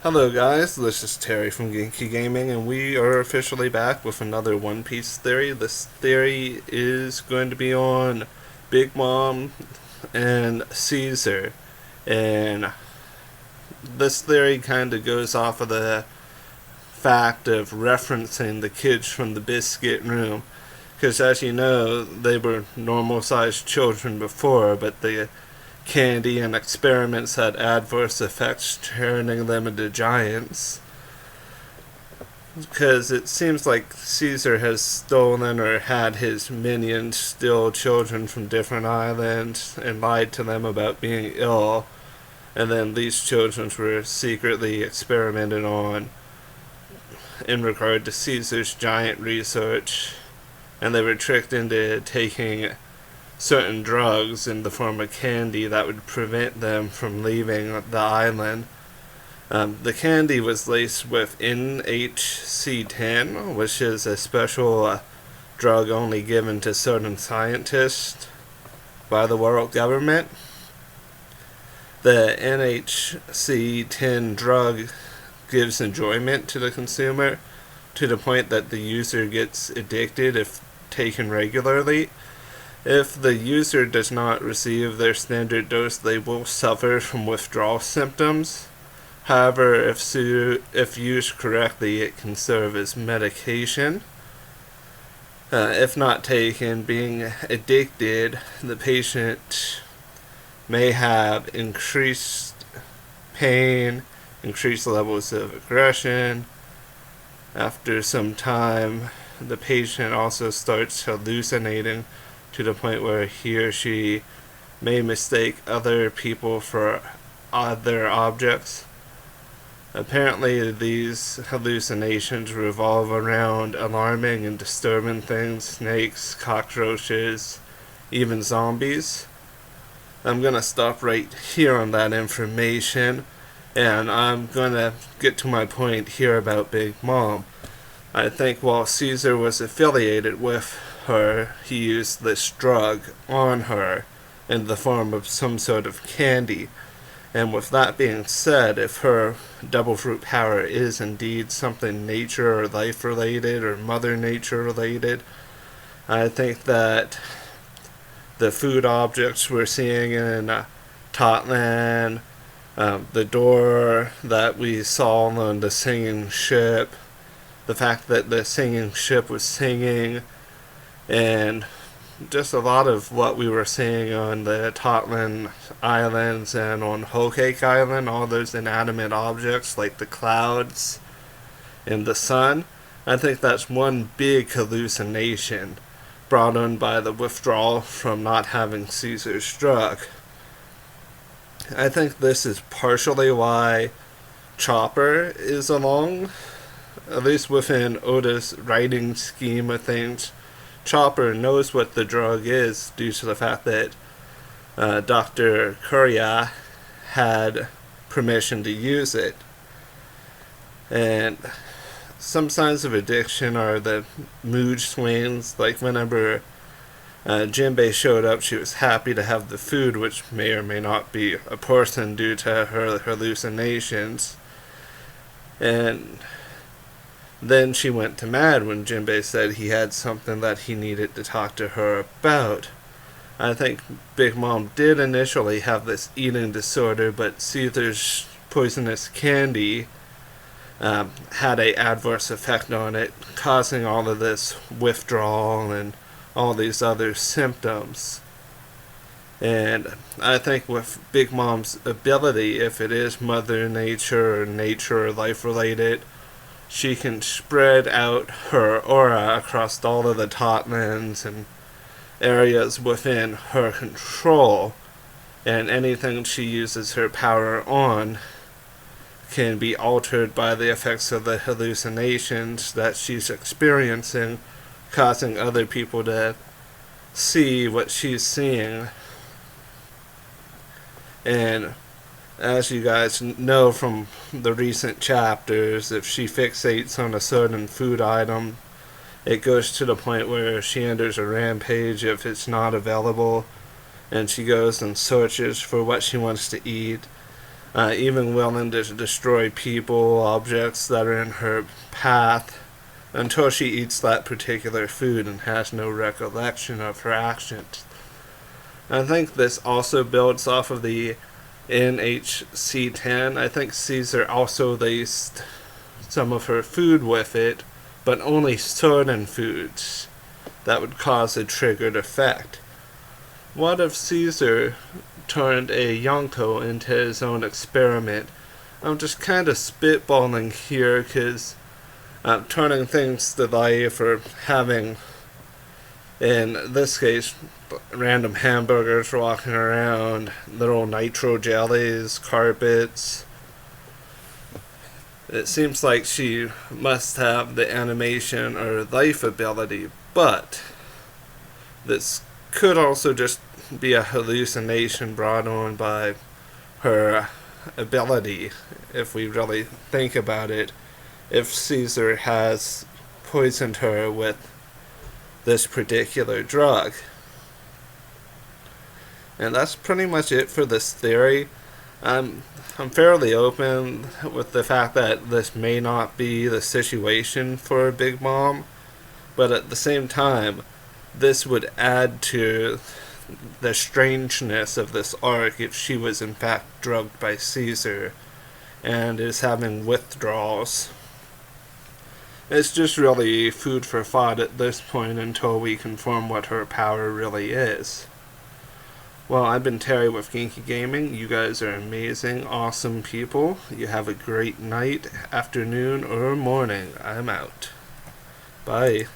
Hello guys, this is Terry from Genki Gaming, and we are officially back with another One Piece theory. This theory is going to be on Big Mom and Caesar, and this theory kind of goes off of the fact of referencing the kids from the biscuit room, because as you know, they were normal-sized children before, but the candy and experiments had adverse effects, turning them into giants. Because it seems like Caesar has stolen or had his minions steal children from different islands and lied to them about being ill, and then these children were secretly experimented on in regard to Caesar's giant research, and they were tricked into taking certain drugs in the form of candy that would prevent them from leaving the island. The candy was laced with NHC-10, which is a special drug only given to certain scientists by the world government. The NHC-10 drug gives enjoyment to the consumer to the point that the user gets addicted if taken regularly. If the user does not receive their standard dose, they will suffer from withdrawal symptoms. However, if used correctly, it can serve as medication. If not taken, being addicted, the patient may have increased pain, increased levels of aggression. After some time, the patient also starts hallucinating, to the point where he or she may mistake other people for other objects. Apparently, these hallucinations revolve around alarming and disturbing things: snakes, cockroaches, even zombies. I'm gonna stop right here on that information, and I'm gonna get to my point here about Big Mom. I think while Caesar was affiliated with her, he used this drug on her in the form of some sort of candy. And with that being said, if her double fruit power is indeed something nature or life related or mother nature related, I think that the food objects we're seeing in Totland, the door that we saw on the singing ship, the fact that the singing ship was singing, and just a lot of what we were seeing on the Totland Islands and on Whole Cake Island, all those inanimate objects like the clouds and the sun, I think that's one big hallucination brought on by the withdrawal from not having Caesar's drug. I think this is partially why Chopper is along, at least within Oda's writing scheme of things. Chopper knows what the drug is due to the fact that Dr. Kuria had permission to use it. And some signs of addiction are the mood swings, like whenever Jinbei showed up, she was happy to have the food, which may or may not be a person due to her hallucinations. And then she went to mad when Jinbei said he had something that he needed to talk to her about. I think Big Mom did initially have this eating disorder, but Caesar's poisonous candy had an adverse effect on it, causing all of this withdrawal and all these other symptoms. And I think with Big Mom's ability, if it is Mother Nature or life related, she can spread out her aura across all of the Totlands and areas within her control, and anything she uses her power on can be altered by the effects of the hallucinations that she's experiencing, causing other people to see what she's seeing. And as you guys know from the recent chapters, if she fixates on a certain food item, it goes to the point where she enters a rampage if it's not available, and she goes and searches for what she wants to eat. even willing to destroy people, objects that are in her path, until she eats that particular food and has no recollection of her actions. I think this also builds off of the NHC-10. I think Caesar also laced some of her food with it, but only certain foods that would cause a triggered effect. What if Caesar turned a Yonko into his own experiment? I'm just kind of spitballing here because turning things to life, or having, in this case, random hamburgers walking around, little nitro jellies, carpets. It seems like she must have the animation or life ability, but this could also just be a hallucination brought on by her ability, if we really think about it. If Caesar has poisoned her with this particular drug. And that's pretty much it for this theory. I'm fairly open with the fact that this may not be the situation for Big Mom, but at the same time, this would add to the strangeness of this arc if she was in fact drugged by Caesar and is having withdrawals. It's just really food for thought at this point until we confirm what her power really is. Well, I've been Terry with Genki Gaming. You guys are amazing, awesome people. You have a great night, afternoon, or morning. I'm out. Bye.